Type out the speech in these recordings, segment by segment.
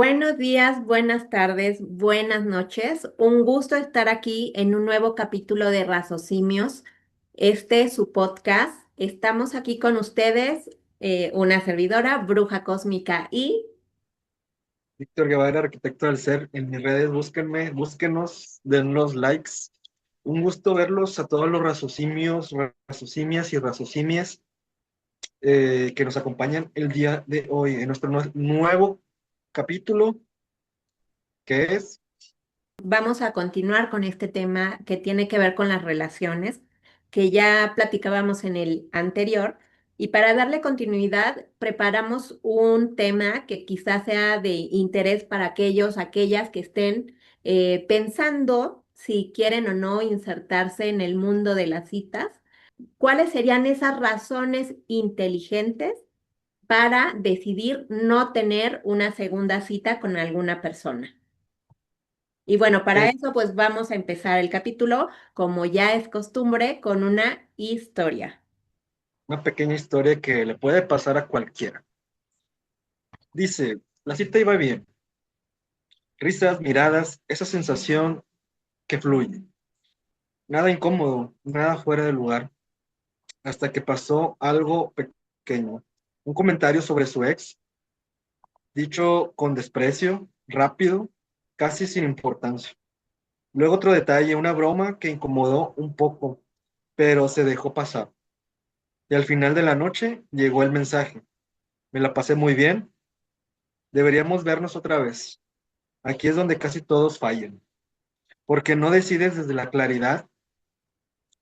Buenos días, buenas tardes, buenas noches. Un gusto estar aquí en un nuevo capítulo de Racocimios. Este es su podcast. Estamos aquí con ustedes, una servidora, Bruja Cósmica y Víctor Guevara, arquitecto del ser, en mis redes, búsquenme, búsquenos, den los likes. Un gusto verlos a todos los raciocimios, raciocimias y racocimias que nos acompañan el día de hoy en nuestro nuevo capítulo que es vamos a continuar con este tema que tiene que ver con las relaciones, que ya platicábamos en el anterior. Y para darle continuidad, preparamos un tema que quizás sea de interés para aquellas que estén pensando si quieren o no insertarse en el mundo de las citas. ¿Cuáles serían esas razones inteligentes para decidir no tener una segunda cita con alguna persona? Y bueno, para eh, eso pues vamos a empezar el capítulo, como ya es costumbre, con una historia. una pequeña historia que le puede pasar a cualquiera. Dice, la cita iba bien, risas, miradas, esa sensación que fluye. Nada incómodo, nada fuera de lugar, hasta que pasó algo pequeño. Un comentario sobre su ex dicho con desprecio, rápido, casi sin importancia. Luego otro detalle, una broma que incomodó un poco, pero se dejó pasar. Y al final de la noche llegó el mensaje. Me la pasé muy bien, deberíamos vernos otra vez. Aquí es donde casi todos fallan, porque no decides desde la claridad,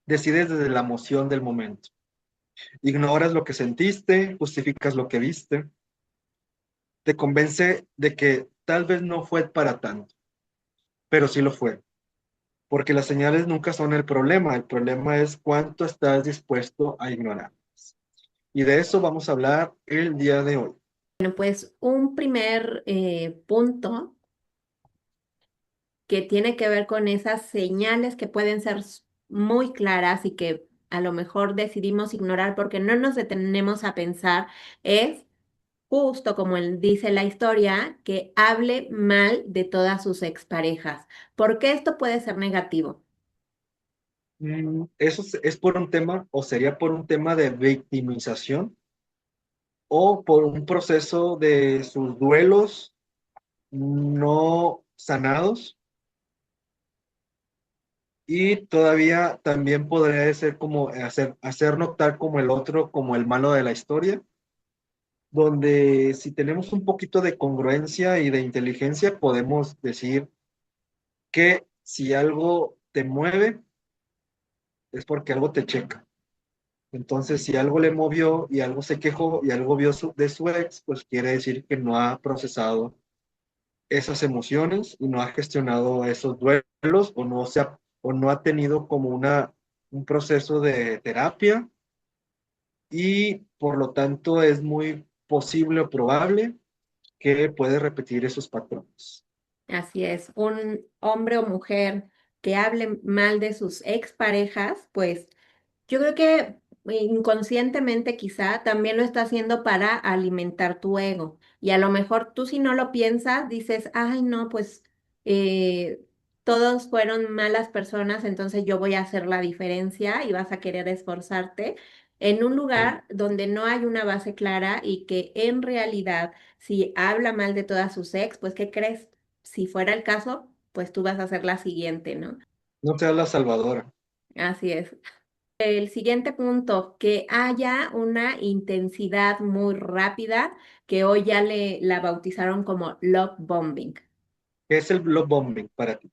decides desde la emoción del momento. Ignoras lo que sentiste, justificas lo que viste, te convence de que tal vez no fue para tanto, pero sí lo fue. Porque las señales nunca son el problema es cuánto estás dispuesto a ignorar. Y de eso vamos a hablar el día de hoy. Bueno, pues un primer punto que tiene que ver con esas señales que pueden ser muy claras y que a lo mejor decidimos ignorar porque no nos detenemos a pensar es justo como él dice la historia, que hable mal de todas sus exparejas, porque esto puede ser negativo. Eso es por un tema, o sería por un tema de victimización, o por un proceso de sus duelos no sanados, y todavía también podría ser como hacer notar como el otro, como el malo de la historia, donde si tenemos un poquito de congruencia y de inteligencia, podemos decir que si algo te mueve es porque algo te checa. Entonces, si algo le movió y algo se quejó y algo vio de su ex, pues quiere decir que no ha procesado esas emociones y no ha gestionado esos duelos o no ha tenido como un proceso de terapia, y por lo tanto es muy posible o probable que puede repetir esos patrones. Así es, un hombre o mujer que hable mal de sus exparejas, pues yo creo que inconscientemente quizá también lo está haciendo para alimentar tu ego. Y a lo mejor tú si no lo piensas, dices, ay no, pues eh, todos fueron malas personas, entonces yo voy a hacer la diferencia y vas a querer esforzarte en un lugar donde no hay una base clara y que en realidad si habla mal de todas sus ex, pues ¿qué crees? Si fuera el caso, pues tú vas a ser la siguiente, ¿no? No seas la salvadora. Así es. El siguiente punto, que haya una intensidad muy rápida, que hoy ya la bautizaron como love bombing. ¿Qué es el love bombing para ti?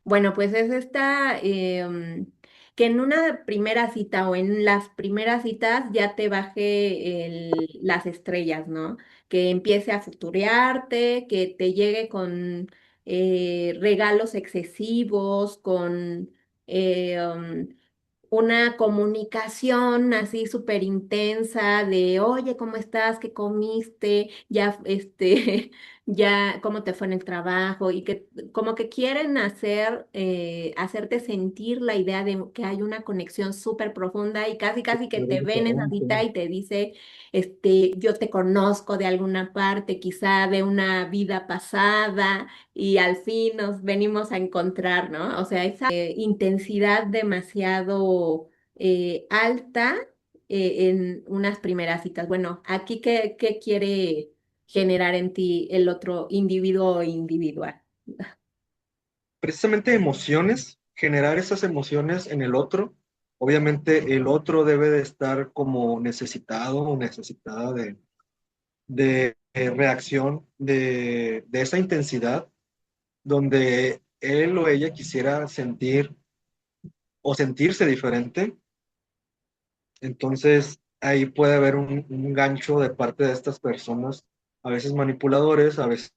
Bueno, pues es esta, que en una primera cita o en las primeras citas ya te baje las estrellas, ¿no? Que empiece a futurearte, que te llegue con regalos excesivos, con una comunicación así súper intensa de, oye, ¿cómo estás? ¿Qué comiste? Ya, ya cómo te fue en el trabajo y que como que quieren hacerte sentir la idea de que hay una conexión súper profunda y casi casi que Pero te es ven esa diferente. cita y te dice, yo te conozco de alguna parte, quizá de una vida pasada y al fin nos venimos a encontrar, ¿no? O sea, esa intensidad demasiado alta en unas primeras citas. Bueno, aquí, ¿qué quiere generar en ti el otro individuo o individual? Precisamente emociones, generar esas emociones en el otro. Obviamente el otro debe de estar como necesitado o necesitada de reacción, de esa intensidad, donde él o ella quisiera sentir o sentirse diferente. Entonces ahí puede haber un gancho de parte de estas personas, a veces manipuladores, a veces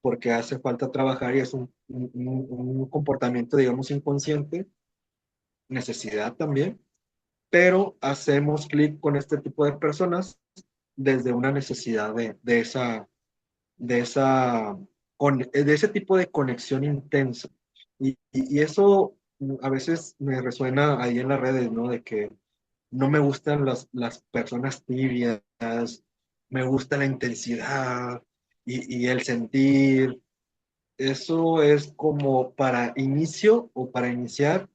porque hace falta trabajar y es un comportamiento, digamos, inconsciente, necesidad también, pero hacemos clic con este tipo de personas desde una necesidad de esa, de ese tipo de conexión intensa. Y eso a veces me resuena ahí en las redes, ¿no? De que no me gustan las personas tibias, me gusta la intensidad y el sentir. Eso es como para inicio o para iniciar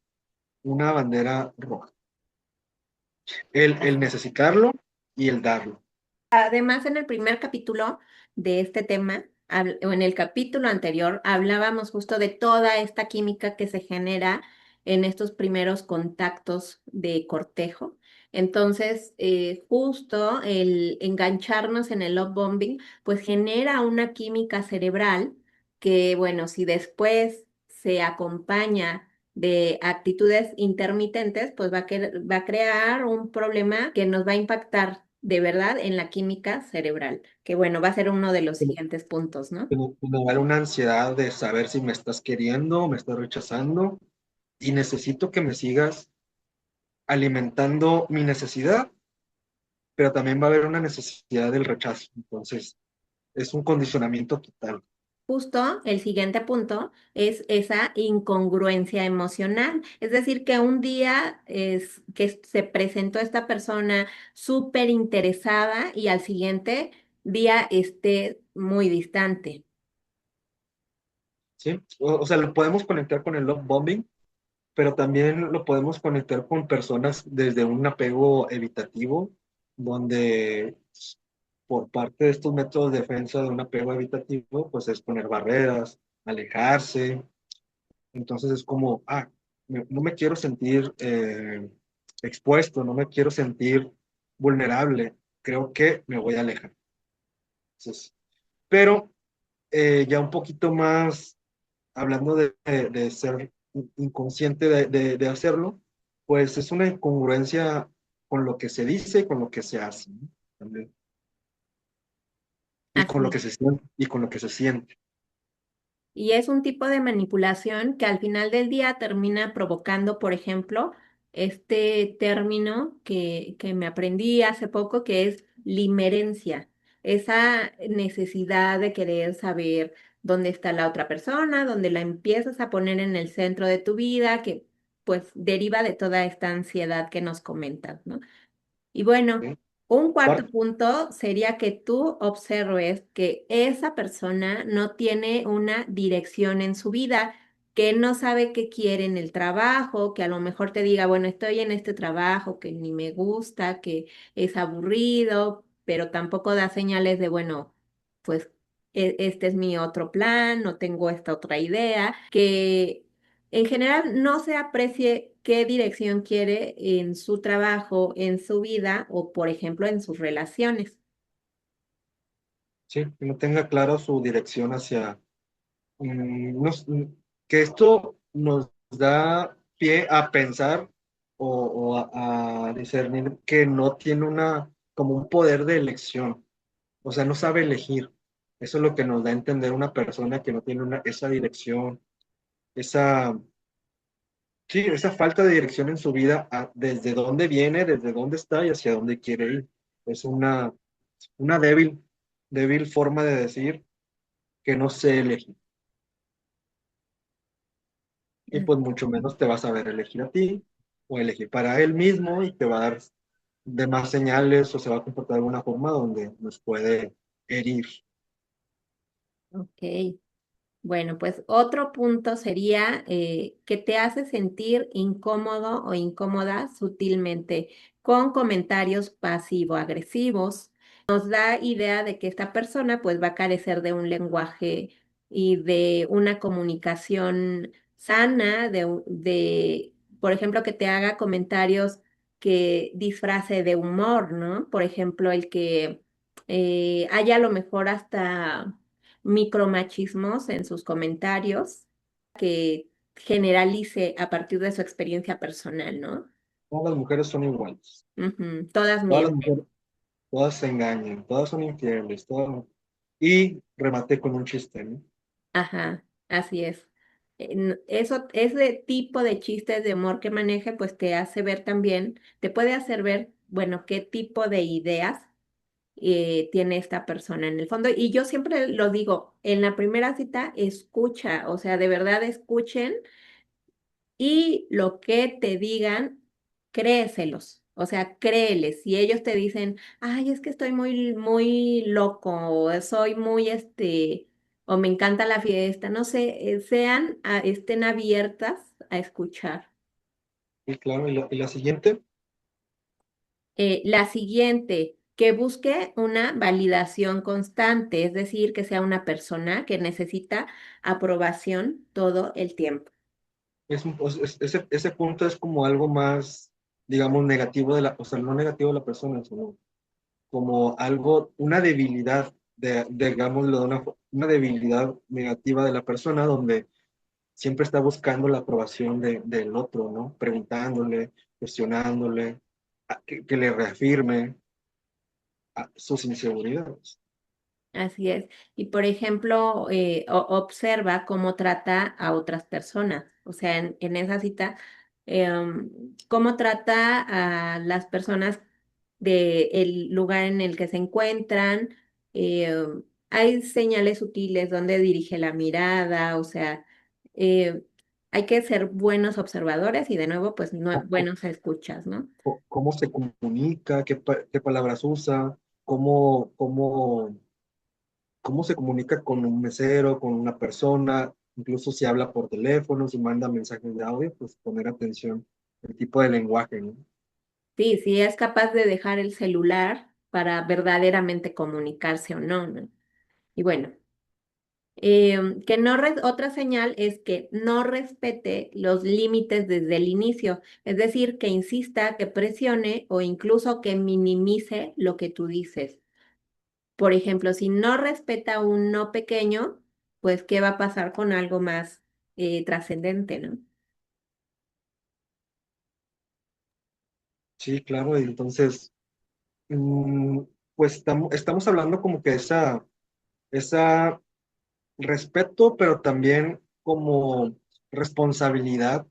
una bandera roja. El necesitarlo y el darlo. Además, en el primer capítulo de este tema, o en el capítulo anterior, hablábamos justo de toda esta química que se genera en estos primeros contactos de cortejo. Entonces, justo el engancharnos en el love bombing, pues genera una química cerebral que, bueno, si después se acompaña de actitudes intermitentes, pues va a crear un problema que nos va a impactar de verdad en la química cerebral, que bueno, va a ser uno de los siguientes puntos, ¿no? Me da una ansiedad de saber si me estás queriendo, me estás rechazando y necesito que me sigas alimentando mi necesidad, pero también va a haber una necesidad del rechazo. Entonces, es un condicionamiento total. Justo el siguiente punto es esa incongruencia emocional, es decir, que un día es que se presentó esta persona súper interesada y al siguiente día esté muy distante. ¿Sí? O sea, lo podemos conectar con el love bombing, pero también lo podemos conectar con personas desde un apego evitativo, donde por parte de estos métodos de defensa de un apego evitativo, pues es poner barreras, alejarse. Entonces es como, no me quiero sentir expuesto, no me quiero sentir vulnerable, creo que me voy a alejar. Entonces, pero ya un poquito más hablando de ser inconsciente de hacerlo, pues es una incongruencia con lo que se dice y con lo que se hace, ¿no? También. Y con lo Así. que se siente, y con lo que se siente. Y es un tipo de manipulación que al final del día termina provocando, por ejemplo, este término que me aprendí hace poco, que es limerencia. Esa necesidad de querer saber dónde está la otra persona, donde la empiezas a poner en el centro de tu vida, que pues deriva de toda esta ansiedad que nos comentas, ¿no? Y bueno, ¿Sí? un cuarto Aparte, punto sería que tú observes que esa persona no tiene una dirección en su vida, que no sabe qué quiere en el trabajo, que a lo mejor te diga, bueno, estoy en este trabajo que ni me gusta, que es aburrido, pero tampoco da señales de, bueno, pues este es mi otro plan, no tengo esta otra idea, que en general no se aprecie qué dirección quiere en su trabajo, en su vida o, por ejemplo, en sus relaciones. sí, que no tenga claro su dirección hacia... que esto nos da pie a pensar o a discernir que no tiene como un poder de elección. O sea, no sabe elegir. Eso es lo que nos da a entender una persona que no tiene esa dirección, esa, sí, esa falta de dirección en su vida, desde dónde viene, desde dónde está y hacia dónde quiere ir. Es una débil forma de decir. que no sé elegir. Y pues mucho menos te vas a ver elegir a ti o elegir para él mismo y te va a dar demás señales o se va a comportar de alguna forma donde nos puede herir. Ok. Bueno, pues otro punto sería que te hace sentir incómodo o incómoda sutilmente con comentarios pasivo-agresivos. Nos da idea de que esta persona pues va a carecer de un lenguaje y de una comunicación sana, por ejemplo, que te haga comentarios que disfrace de humor, ¿no? Por ejemplo, el que haya a lo mejor hasta micromachismos en sus comentarios, que generalice a partir de su experiencia personal, ¿no? Todas las mujeres son iguales. Ujú, todas Todas las mienten. mujeres, todas se engañan, todas son infieles, todas... Y rematé con un chiste, ¿no? Ajá, así es. Eso, ese tipo de chistes de humor que maneje, pues te hace ver también, te puede hacer ver, bueno, qué tipo de ideas tiene esta persona en el fondo. Y yo siempre lo digo, en la primera cita, escucha, o sea, de verdad escuchen y lo que te digan, créeselos. O sea, créeles. Si ellos te dicen, ay, es que estoy muy, muy loco, o soy muy, o me encanta la fiesta, no sé, estén abiertas a escuchar. Y claro, y la siguiente La siguiente, que busque una validación constante, es decir, que sea una persona que necesita aprobación todo el tiempo. ese punto es como algo más, digamos, negativo de la, o sea, no negativo de la persona, sino como algo, una debilidad, digámoslo de una debilidad negativa de la persona donde siempre está buscando la aprobación del otro, ¿no? Preguntándole, cuestionándole, que le reafirme sus inseguridades. Así es. Y por ejemplo, observa cómo trata a otras personas. O sea, en esa cita, cómo trata a las personas del lugar en el que se encuentran. eh, Hay señales sutiles donde dirige la mirada. O sea, eh, hay que ser buenos observadores y de nuevo, pues, Co- co- buenos escuchas, ¿no? Cómo se comunica, qué palabras usa, cómo se comunica con un mesero, con una persona, incluso si habla por teléfono, si manda mensajes de audio, pues poner atención al tipo de lenguaje, ¿no? Sí, sí es capaz de dejar el celular para verdaderamente comunicarse o no, ¿no? Y bueno, otra señal es que no respete los límites desde el inicio, es decir, que insista, que presione o incluso que minimice lo que tú dices. Por ejemplo, si no respeta un no pequeño, pues ¿qué va a pasar con algo más trascendente, ¿no? Sí, claro, y entonces, pues estamos hablando como que esa respeto, pero también como responsabilidad.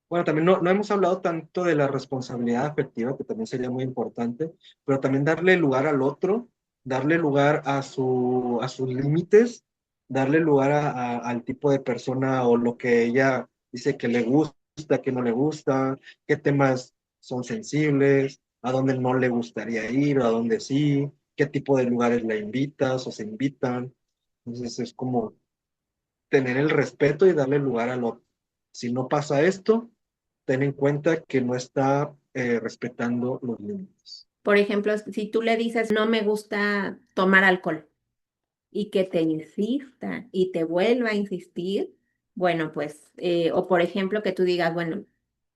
Bueno, también no hemos hablado tanto de la responsabilidad afectiva, que también sería muy importante, pero también darle lugar al otro, darle lugar a sus límites, darle lugar al tipo de persona o lo que ella dice que le gusta, que no le gusta, qué temas son sensibles, a dónde no le gustaría ir, a dónde sí, qué tipo de lugares la invitas o se invitan. Entonces es como tener el respeto y darle lugar al otro. Si no pasa esto, ten en cuenta que no está respetando los límites. Por ejemplo, si tú le dices, no me gusta tomar alcohol, y que te insista y te vuelva a insistir, bueno, pues, o por ejemplo, que tú digas, bueno,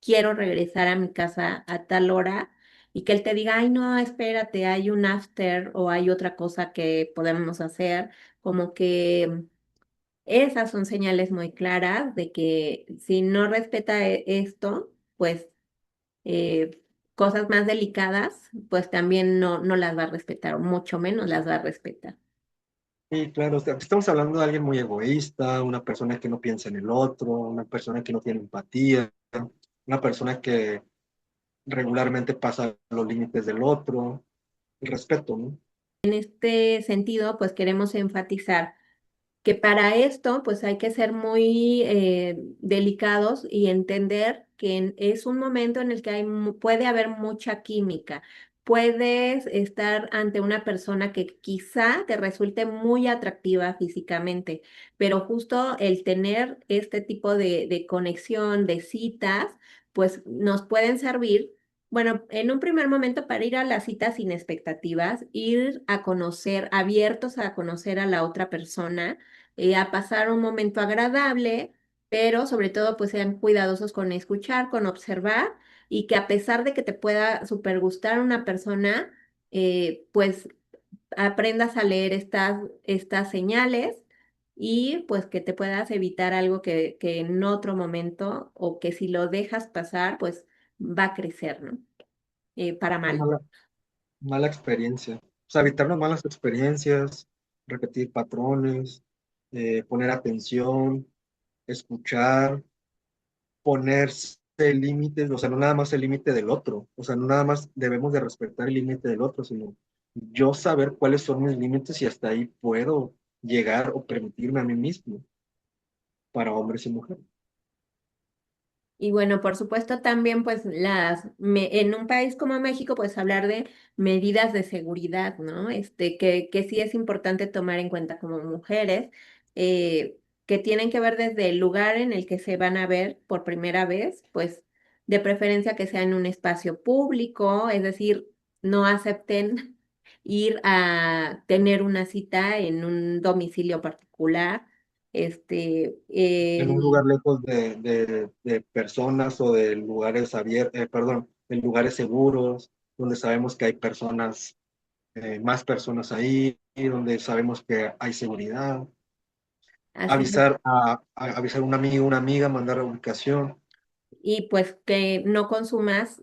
quiero regresar a mi casa a tal hora y que él te diga, ay, no, espérate, hay un after o hay otra cosa que podemos hacer, como que esas son señales muy claras de que si no respeta esto, pues cosas más delicadas, pues también no las va a respetar, o mucho menos las va a respetar. Y claro, o sea, estamos hablando de alguien muy egoísta, una persona que no piensa en el otro, una persona que no tiene empatía, una persona que regularmente pasa los límites del otro, el respeto, ¿no? En este sentido, pues queremos enfatizar. que para esto pues hay que ser muy delicados y entender que es un momento en el que puede haber mucha química. Puedes estar ante una persona que quizá te resulte muy atractiva físicamente, pero justo el tener este tipo de conexión, de citas, pues nos pueden servir. Bueno, en un primer momento para ir a la cita sin expectativas, ir a conocer, abiertos a conocer a la otra persona, a pasar un momento agradable, pero sobre todo pues sean cuidadosos con escuchar, con observar y que a pesar de que te pueda super gustar una persona, pues aprendas a leer estas señales y pues que te puedas evitar algo que en otro momento o que si lo dejas pasar, pues va a crecer, ¿no? Para Una mal. mala experiencia. O sea, evitar las malas experiencias, repetir patrones, poner atención, escuchar, ponerse límites, o sea, no nada más el límite del otro, o sea, no nada más debemos de respetar el límite del otro, sino yo saber cuáles son mis límites y hasta ahí puedo llegar o permitirme a mí mismo para hombres y mujeres. Y bueno, por supuesto también pues en un país como México pues hablar de medidas de seguridad, ¿no? Que sí es importante tomar en cuenta como mujeres, que tienen que ver desde el lugar en el que se van a ver por primera vez, pues de preferencia que sea en un espacio público, es decir, no acepten ir a tener una cita en un domicilio particular. En un lugar lejos de personas o de lugares abiertos, perdón, en lugares seguros, donde sabemos que hay personas, más personas ahí, y donde sabemos que hay seguridad. Así es. Avisar a un amigo, una amiga, mandar la ubicación. Y pues que no consumas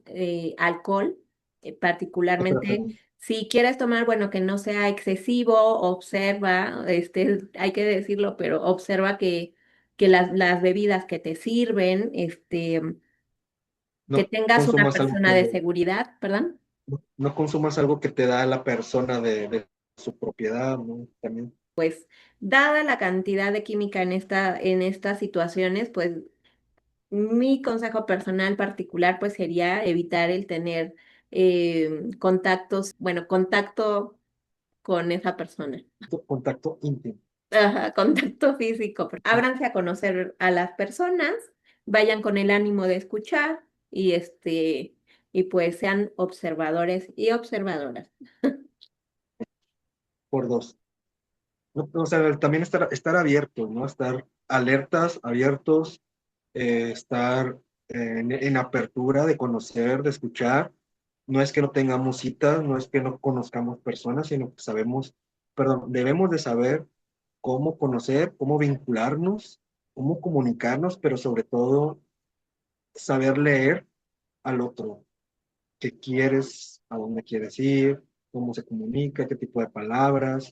alcohol, De particularmente preferencia. si quieres tomar, bueno, que no sea excesivo, observa, hay que decirlo, pero observa que las bebidas que te sirven, que No tengas una consumas algo persona de seguridad, perdón, no consumas algo que te da la persona de su propiedad, ¿no? También, pues dada la cantidad de química en estas situaciones, pues mi consejo personal particular pues sería evitar el tener contactos, bueno, contacto con esa persona. contacto íntimo. Ajá, contacto físico. Ábranse a conocer a las personas, vayan con el ánimo de escuchar y y pues sean observadores y observadoras. Por dos. No, o sea, también estar abiertos, ¿no? Estar alertas, abiertos, estar en apertura de conocer, de escuchar. No es que no tengamos citas, no es que no conozcamos personas, sino que sabemos, perdón, debemos de saber cómo conocer, cómo vincularnos, cómo comunicarnos, pero sobre todo saber leer al otro, qué quieres, a dónde quieres ir, cómo se comunica, qué tipo de palabras,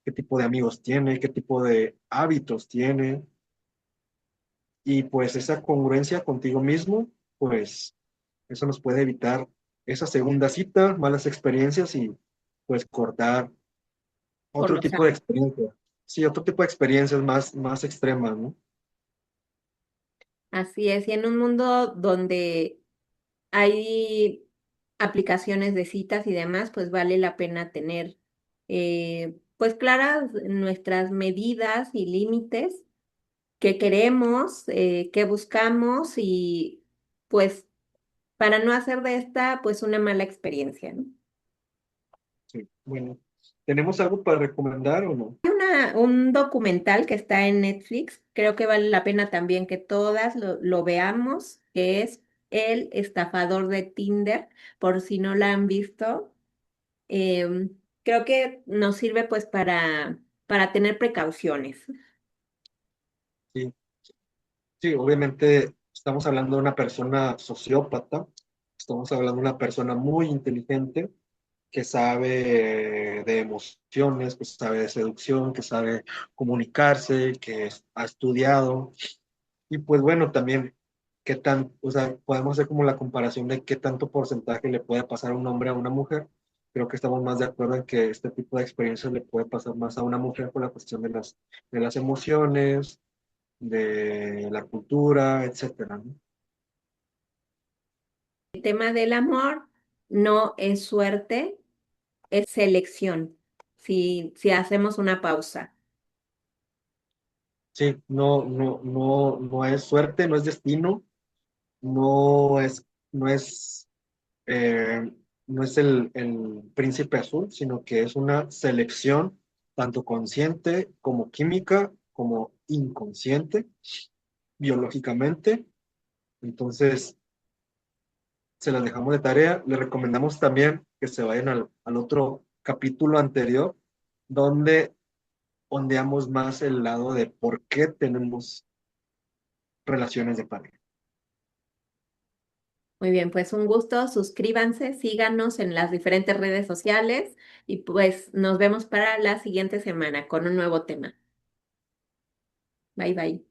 qué tipo de amigos tiene, qué tipo de hábitos tiene. Y pues esa congruencia contigo mismo, pues eso nos puede evitar esa segunda cita, malas experiencias y pues cortar Por otro los tipo de años. experiencia. Sí, otro tipo de experiencias más extremas, ¿no? Así es, y en un mundo donde hay aplicaciones de citas y demás, pues vale la pena tener pues claras nuestras medidas y límites que queremos, que buscamos y pues para no hacer de esta pues una mala experiencia, ¿no? Sí, bueno. ¿Tenemos algo para recomendar o no? Un documental que está en Netflix, creo que vale la pena también que todas lo veamos, que es El estafador de Tinder, por si no la han visto. Creo que nos sirve pues para tener precauciones. Sí, sí, obviamente estamos hablando de una persona sociópata, estamos hablando de una persona muy inteligente que sabe de emociones, que sabe de seducción, que sabe comunicarse, ha estudiado. Y pues bueno, también, o sea, podemos hacer como la comparación de qué tanto porcentaje le puede pasar a un hombre a una mujer. creo que estamos más de acuerdo en que este tipo de experiencias le puede pasar más a una mujer por la cuestión de las emociones, de la cultura, etcétera, ¿no? El tema del amor no es suerte, es selección. Si hacemos una pausa. Sí, no es suerte, no es destino, no es, no es, eh, no es el príncipe azul, sino que es una selección tanto consciente como química, como inconsciente, biológicamente. Entonces, se las dejamos de tarea. Les recomendamos también que se vayan al otro capítulo anterior, donde ondeamos más el lado de por qué tenemos relaciones de pareja. Muy bien, pues un gusto. Suscríbanse, síganos en las diferentes redes sociales y pues nos vemos para la siguiente semana con un nuevo tema. Bye bye.